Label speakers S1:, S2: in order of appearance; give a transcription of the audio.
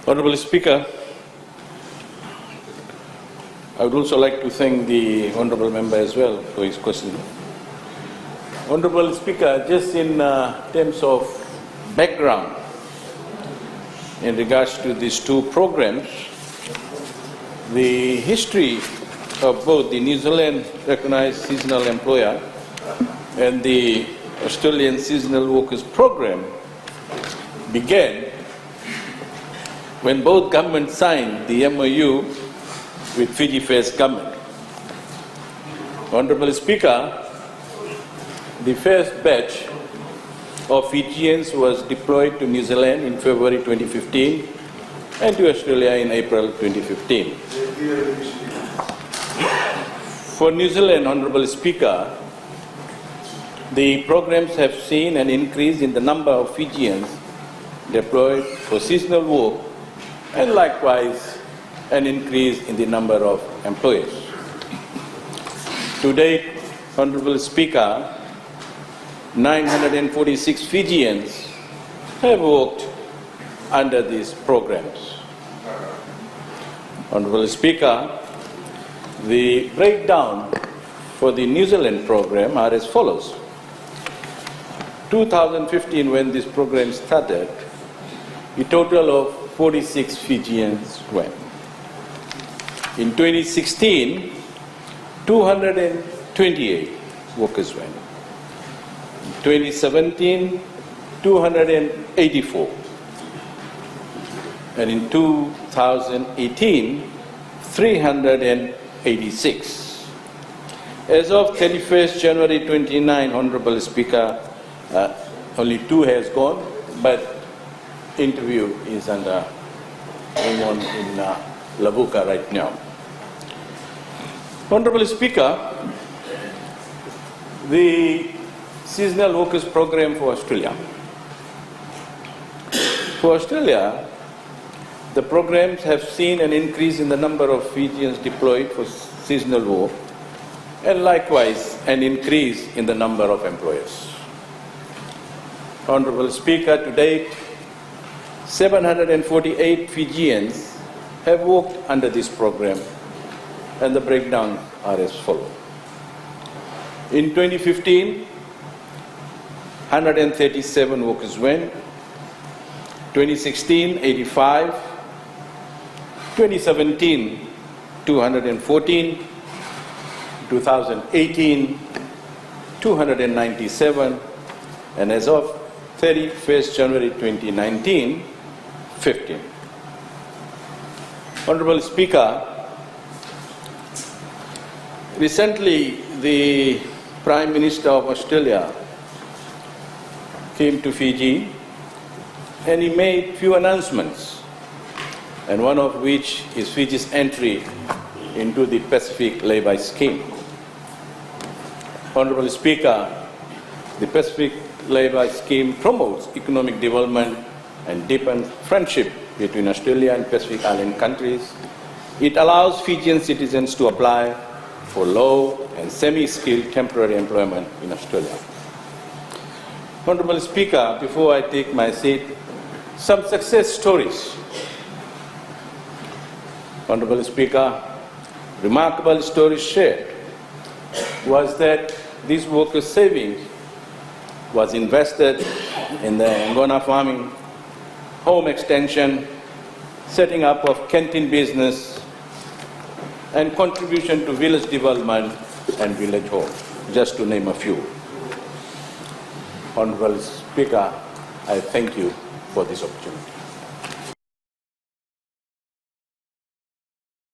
S1: Honourable Speaker, I would also like to thank the Honourable Member as well for his question. Honourable Speaker, just in terms of background in regards to these two programs, the history of both the New Zealand Recognised Seasonal Employer and the Australian Seasonal Workers Program began when both governments signed the MOU with Fiji first government. Honourable Speaker, the first batch of Fijians was deployed to New Zealand in February 2015 and to Australia in April 2015. For New Zealand, Honourable Speaker, the programs have seen an increase in the number of Fijians deployed for seasonal work and likewise an increase in the number of employers. To date, Honourable Speaker, 946 Fijians have worked under these programs. Honourable Speaker, the breakdown for the New Zealand program are as follows. 2015, when this program started, a total of 46 Fijians went. In 2016, 228 workers went. In 2017, 284. And in 2018, 386. As of 31st January 29, Honourable Speaker, only 2 has gone, but interview is going on in Labuka right now. Honourable Speaker, the Seasonal Workers Program for Australia. For Australia, the programs have seen an increase in the number of Fijians deployed for seasonal work and likewise an increase in the number of employers. Honourable Speaker, to date, 748 Fijians have worked under this program, and the breakdown are as follows. In 2015, 137 workers went. 2016, 85. 2017, 214. 2018, 297. And as of 31st January 2019, 15. Honourable Speaker, recently the Prime Minister of Australia came to Fiji and he made few announcements, and one of which is Fiji's entry into the Pacific Lay-by Scheme. Honourable Speaker, the Pacific Lay-by Scheme promotes economic development and deepens friendship between Australia and Pacific Island countries. It allows Fijian citizens to apply for low and semi-skilled temporary employment in Australia. Honourable Speaker, before I take my seat, some success stories. Honourable Speaker, remarkable stories shared was that these workers' savings was invested in the Angona farming, home extension, setting up of canteen business, and contribution to village development and village home, just to name a few. Honourable Speaker, I thank you for this opportunity.